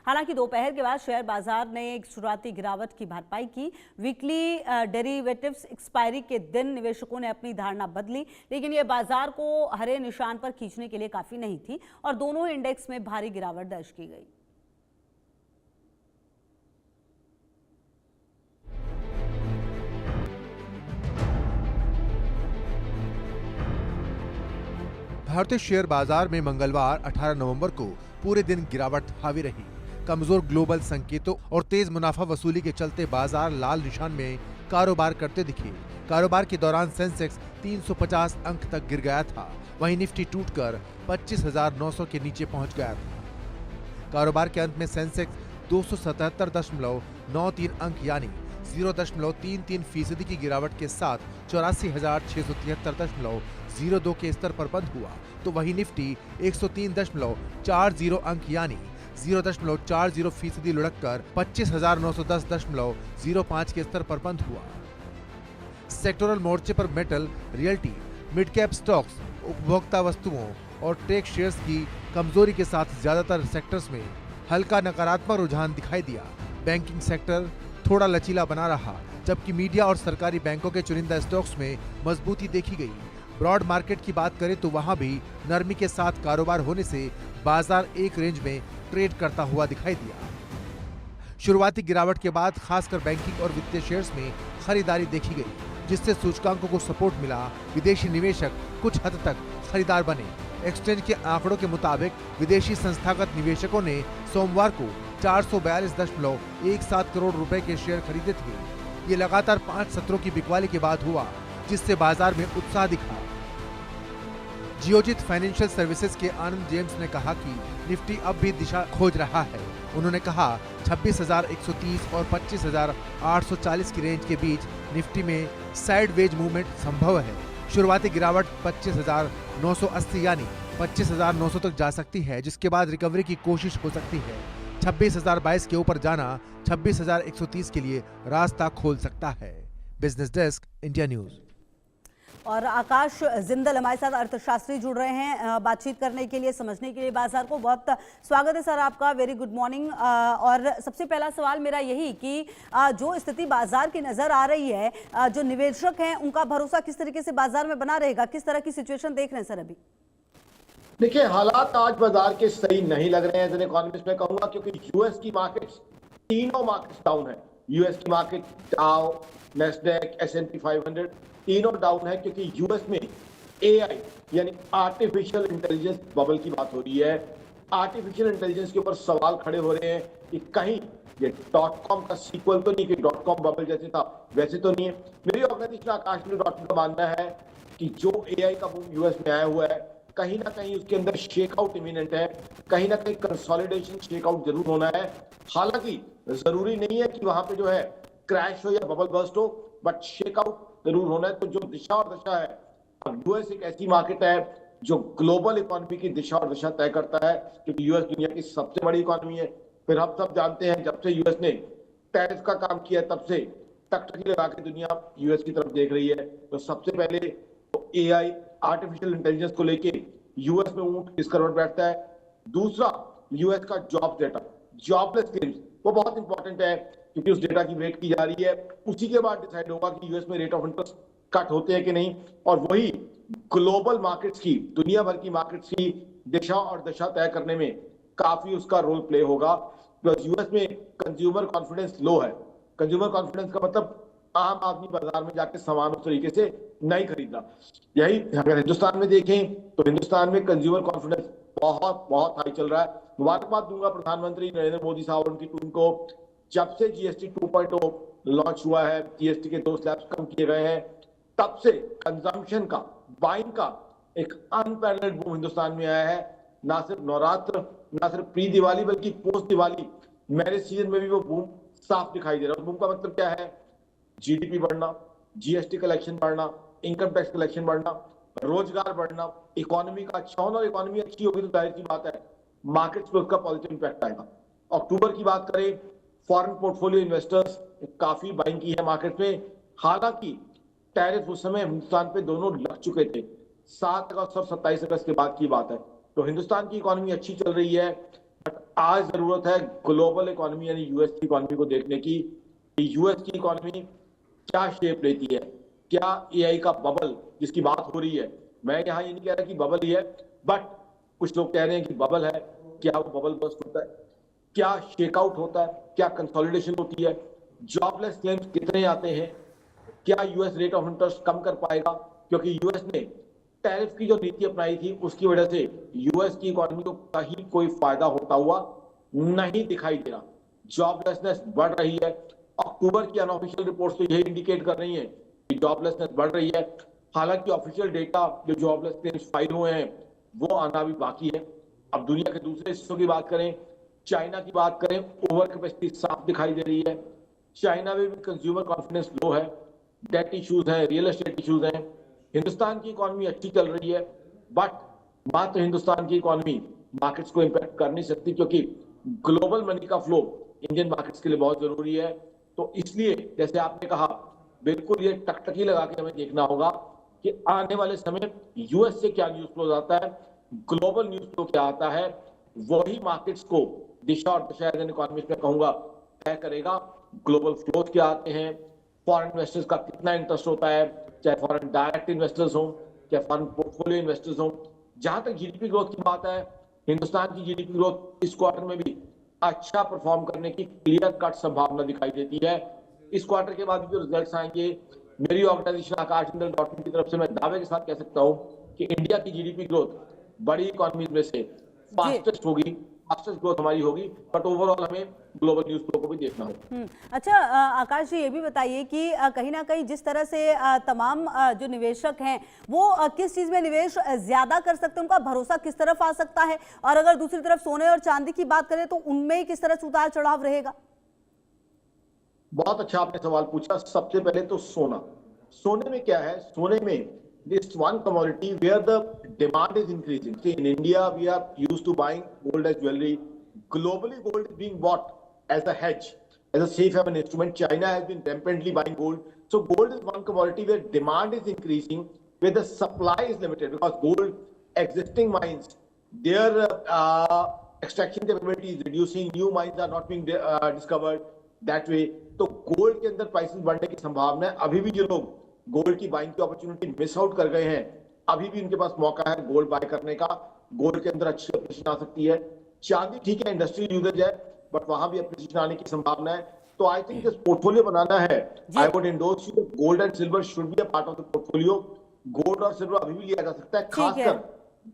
हालांकि दोपहर के बाद शेयर बाजार ने एक शुरुआती गिरावट की भरपाई की। वीकली डेरिवेटिव्स एक्सपायरी के दिन निवेशकों ने अपनी धारणा बदली, लेकिन यह बाजार को हरे निशान पर खींचने के लिए काफी नहीं थी और दोनों इंडेक्स में भारी गिरावट दर्ज की गई। भारतीय शेयर बाजार में मंगलवार 18 नवंबर को पूरे दिन गिरावट हावी रही। कमजोर ग्लोबल संकेतों और तेज मुनाफा वसूली के चलते बाजार लाल निशान में कारोबार करते दिखे। कारोबार के दौरान सेंसेक्स 350 अंक तक गिर गया था, वहीं निफ्टी टूटकर 25,900 के नीचे पहुंच गया था। कारोबार के अंत में सेंसेक्स 277.93 अंक यानी 0.33% की गिरावट के साथ 84,673.02 के स्तर पर बंद हुआ, तो वही निफ्टी 103.40 अंक यानी 0.40% लुढ़ककर 25,910.05 के स्तर पर बंद हुआ। सेक्टोरल मोर्चे पर metal, realty, mid cap stocks, उपभोक्ता वस्तुओं और टेक शेयर्स की कमजोरी के साथ ज्यादातर सेक्टर्स में हल्का नकारात्मक रुझान दिखाई दिया। बैंकिंग सेक्टर थोड़ा लचीला बना रहा, जबकि मीडिया और सरकारी बैंकों के चुनिंदा स्टॉक्स में मजबूती देखी गई। ब्रॉड मार्केट की बात करें तो वहां भी नरमी के साथ कारोबार होने से बाजार एक रेंज में ट्रेड करता हुआ दिखाई दिया। शुरुआती गिरावट के बाद खासकर बैंकिंग और वित्तीय शेयर्स में खरीदारी देखी गई, जिससे सूचकांकों को सपोर्ट मिला। विदेशी निवेशक कुछ हद तक खरीदार बने। एक्सचेंज के आंकड़ों के मुताबिक विदेशी संस्थागत निवेशकों ने सोमवार को 442.17 करोड़ रुपए के शेयर खरीदे थे। ये लगातार 5 सत्रों की बिकवाली के बाद हुआ, जिससे बाजार में उत्साह दिखा। जियोजित फाइनेंशियल सर्विसेज के आनंद जेम्स ने कहा कि निफ्टी अब भी दिशा खोज रहा है। उन्होंने कहा 26,130 और 25,840 की रेंज के बीच निफ्टी में साइडवेज मूवमेंट संभव है। शुरुआती गिरावट 25,980 यानी 25,900 तक जा सकती है, जिसके बाद रिकवरी की कोशिश हो सकती है। 26,022 के ऊपर जाना 26,130 के लिए रास्ता खोल सकता है। Business desk, India news. और आकाश जिंदल हमारे साथ अर्थशास्त्री जुड़ रहे हैं बातचीत करने के लिए, समझने के लिए बाजार को। बहुत स्वागत है सर आपका, वेरी गुड मॉर्निंग। और सबसे पहला सवाल मेरा यही कि जो स्थिति बाजार की नजर आ रही है, जो निवेशक हैं उनका भरोसा किस तरीके से बाजार में बना रहेगा, किस तरह की सिचुएशन देख रहे हैं सर अभी? देखिए, हालात आज बाजार के सही नहीं लग रहे हैं एज एन इकोनॉमिस्ट मैं कहूंगा, क्योंकि यूएस की मार्केट्स, तीनों मार्केट्स डाउन है। यूएस की मार्केट, डाउ, नैस्डैक, S&P 500 तीनों डाउन है, क्योंकि यूएस में AI यानी आर्टिफिशियल इंटेलिजेंस बबल की बात हो रही है। आर्टिफिशियल इंटेलिजेंस के ऊपर सवाल खड़े हो रहे हैं कि कहीं ये .com का सीक्वल तो नहीं, कि .com बबल जैसे था वैसे तो नहीं है। मेरी ऑर्गेनाइजेशन आकाश.com का मानना है कि जो AI का बूम यूएस में आया हुआ है, कहीं ना कहीं उसके अंदर शेकआउट इमिनेंट है, कहीं ना कहीं कंसोलिडेशन शेकआउट जरूर होना है। हालांकि जरूरी नहीं है कि वहां पे जो है क्रैश हो या बबल बर्स्ट हो, बट शेकआउट जरूर होना है। तो जो दिशा और दशा है, यूएस एक ऐसी मार्केट है जो ग्लोबल इकोनॉमी की दिशा और दशा तय करता है, क्योंकि यूएस दुनिया की सबसे बड़ी इकोनॉमी है। फिर हम सब जानते हैं, जब से यूएस ने टैरिफ का काम किया तब से टकटकी लगा के दुनिया यूएस की तरफ देख रही है। तो सबसे पहले तो AI आर्टिफिशियल इंटेलिजेंस को लेके यूएस में ऊंट किस करवट बैठता है। दूसरा, यूएस का जॉब डेटा, जॉबलेस क्लेम्स, वो बहुत इंपॉर्टेंट है, क्योंकि उस डेटा की वेट की जा रही है। उसी के बाद डिसाइड होगा कि यूएस में रेट ऑफ इंटरेस्ट कट होते हैं कि नहीं, और वही ग्लोबल मार्केट्स की, दुनिया भर की मार्केट्स की दिशा और दशा तय करने में काफी उसका रोल प्ले होगा। बिकॉज यूएस में कंज्यूमर कॉन्फिडेंस लो है। कंज्यूमर कॉन्फिडेंस का मतलब आम आदमी बाजार में जाके सामान उस तरीके से नहीं खरीदना। यही अगर हिंदुस्तान में देखें तो हिंदुस्तान में कंज्यूमर कॉन्फिडेंस बहुत बहुत हाई चल रहा है। मुबारकबाद दूंगा प्रधानमंत्री नरेंद्र मोदी साहब और उनकी टीम को। जब से GST 2.0 लॉन्च हुआ है, GST के 2 स्लैब्स कम किए गए हैं, तब से कंजम्पशन का, बाइंग का एक अनपैरेलल्ड बूम हिंदुस्तान में आया है। ना सिर्फ नवरात्र, ना सिर्फ प्री दिवाली, बल्कि पोस्ट दिवाली मैरिज सीजन में भी वो बूम साफ दिखाई दे रहा है। उस बूम का मतलब क्या है? GDP बढ़ना, GST कलेक्शन बढ़ना, इनकम टैक्स कलेक्शन बढ़ना, रोजगार बढ़ना, इकोनॉमी का अच्छा होना। और इकोनॉमी अच्छी होगी तो जाहिर सी बात है मार्केट्स पे उसका पॉजिटिव इंपैक्ट आएगा। अक्टूबर की बात करें, फॉरेन पोर्टफोलियो इन्वेस्टर्स काफी बाइंग की है मार्केट में। हालांकि टैरिफ उस समय हिंदुस्तान पे दोनों लग चुके थे, 7 अगस्त और 27 अगस्त के बाद की बात है। तो हिंदुस्तान की इकोनॉमी अच्छी चल रही है, बट आज जरूरत है ग्लोबल इकोनॉमी यानी यूएस की इकोनॉमी को देखने की। यूएस की इकोनॉमी क्या शेप लेती है, क्या एआई का बबल जिसकी बात हो रही है, मैं यहाँ ये नहीं कह रहा कि बबल ही है, बट कुछ लोग कह रहे हैं कि बबल है, क्या वो बबल बस्ट होता है, क्या शेकआउट होता है, क्या कंसोलिडेशन होती है, जॉबलेस क्लेम्स कितने आते हैं, क्या यूएस रेट ऑफ इंटरेस्ट कम कर पाएगा, क्योंकि यूएस ने टैरिफ की जो नीति अपनाई थी उसकी वजह से यूएस की इकोनॉमी को कहीं कोई फायदा होता हुआ नहीं दिखाई दे रहा। जॉबलेसनेस बढ़ रही है। अक्टूबर की अनऑफिशियल रिपोर्ट्स तो यही इंडिकेट कर रही हैं कि जॉबलेसनेस बढ़ रही है। हालांकि ऑफिशियल डेटा जो जॉबलेस क्लेम्स फाइल हुए हैं वो आना भी बाकी है। अब दुनिया के दूसरे हिस्सों की बात करें, चाइना की बात करें, ओवर कैपेसिटी साफ दिखाई दे रही है। चाइना में भी कंज्यूमर कॉन्फिडेंस लो है, डेट इश्यूज हैं, रियल एस्टेट इश्यूज हैं। हिंदुस्तान की इकोनॉमी अच्छी चल रही है, बट मात्र हिंदुस्तान की इकोनॉमी मार्केट्स को इंपैक्ट कर नहीं सकती, क्योंकि ग्लोबल मनी का फ्लो इंडियन मार्केट्स के लिए बहुत जरूरी है। तो इसलिए जैसे आपने कहा, बिल्कुल ये टकटकी लगा के हमें देखना होगा कि आने वाले समय यूएस से क्या न्यूज फ्लो आता है, ग्लोबल न्यूज फ्लो क्या आता है, वही मार्केट्स को दिशा और दशा इकोनॉमिस्ट में कहूंगा तय करेगा। ग्लोबल फ्लोज क्या आते हैं, फॉरेन इन्वेस्टर्स का कितना इंटरेस्ट होता है, चाहे फॉरेन डायरेक्ट इन्वेस्टर्स हों, चाहे फॉरेन पोर्टफोलियो इन्वेस्टर्स हों। जहां तक जीडीपी ग्रोथ की बात है, हिंदुस्तान की जीडीपी ग्रोथ इस क्वार्टर में भी अच्छा परफॉर्म करने की क्लियर कट संभावना दिखाई देती है। इस क्वार्टर के बाद जो रिजल्ट्स आएंगे, मेरी ऑर्गेनाइजेशन आकाश जिंदल की तरफ से मैं दावे के साथ कह सकता हूं कि इंडिया की जीडीपी ग्रोथ बड़ी इकोनॉमीज में से फास्टेस्ट होगी, फास्टेस्ट ग्रोथ हमारी होगी। बट ओवरऑल हमें ग्लोबल न्यूज फ्लो को भी देखना होगा। अच्छा आकाश जी, ये भी बताइए कि कहीं ना कहीं जिस तरह से तमाम जो निवेशक हैं वो किस चीज में निवेश ज्यादा कर सकते हैं, उनका भरोसा किस तरफ आ सकता है, और अगर दूसरी तरफ सोने और चांदी की बात करें तो उनमें किस तरह से उतार चढ़ाव रहेगा? बहुत अच्छा आपने सवाल पूछा। सबसे पहले तो सोना, सोने में क्या है, सोने में this one commodity where the demand is increasing. See, in India we are used to buying gold as jewelry. Globally, gold is being bought as a hedge, as a safe haven instrument. China has been rampantly buying gold. So gold is one commodity where demand is increasing, where the supply is limited, because gold existing mines, their extraction capability is reducing, new mines are not being discovered that way. तो gold के अंदर prices बढ़ने की संभावना है। अभी भी जो लोग गोल्ड की बाइंग की अपॉर्चुनिटी मिस आउट कर गए हैं, अभी भी उनके पास मौका है गोल्ड बाय करने का। गोल्ड के अंदर अच्छी अप्रिसिएशन आ सकती है। चांदी ठीक है, इंडस्ट्रियल यूजेज है, बट वहां भी अप्रिसिएशन आने की संभावना है। तो आई थिंक दिस पोर्टफोलियो बनाना है, I would endorse you gold and silver should be a part of the portfolio. Gold और सिल्वर अभी भी लिया जा सकता है, खासकर